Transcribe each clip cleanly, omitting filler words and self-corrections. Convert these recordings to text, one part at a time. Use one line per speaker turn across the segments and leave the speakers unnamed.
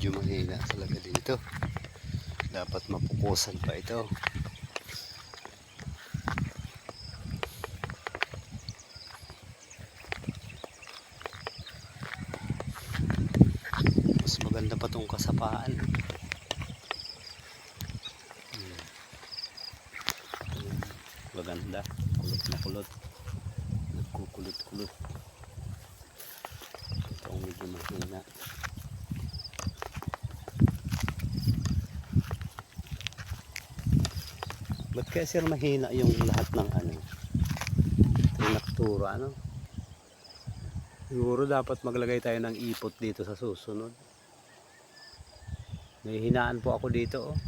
medyo mahina talaga dito. Dapat mapukusan pa ito. Mas maganda pa tong kasapaan. Maganda, kulot na kulot, nagkukulot-kulot. Ito ang medyo mahina. Ba't kaya sir mahina yung lahat ng ano, trinaktura, ano? Siguro dapat maglagay tayo ng ipot dito sa susunod. May hinaan po ako dito, oh.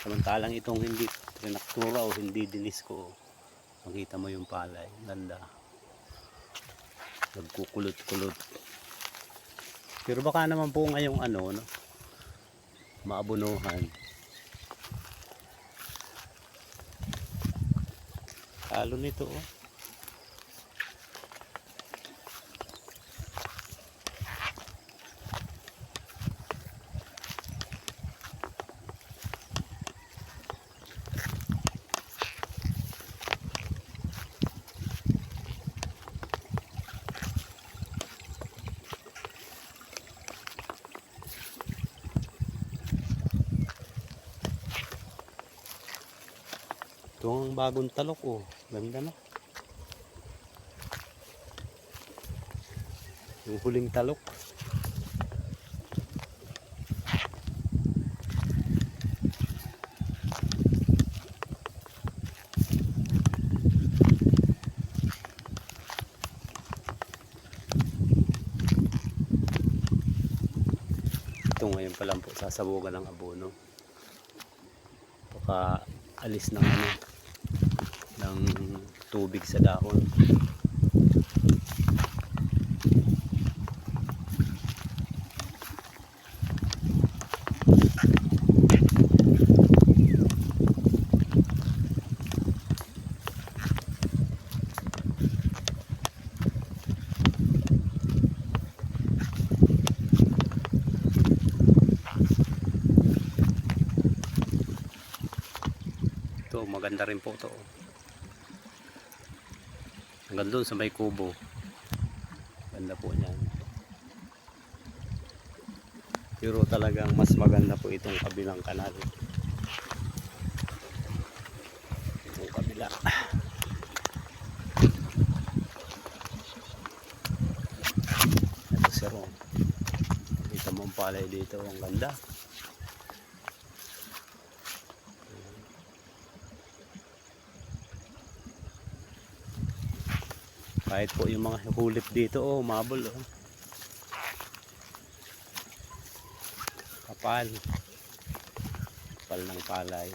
Samantalang itong hindi trinaktura o hindi dinis ko, makita mo yung palay, ganda, nagkukulot-kulot. Pero baka naman po ngayong ano, no, maabunuhan. Talo nito, oh. Ito ang bagong talok, oh. Ganda na. Yung huling talok. Ito ngayon pa lang po sasabugan ng abono. Baka alis ng ano, ng tubig sa dahon. Ito maganda rin po ito. Hanggang doon sa may kubo. Ganda po niyan. Pero talagang mas maganda po itong kabilang kanal. Itong kabila. Ito sir, oh. Kita mo ang palay dito. Ang ganda. Kahit po yung mga hulip dito, oh, mabol, oh. Kapal ng palay.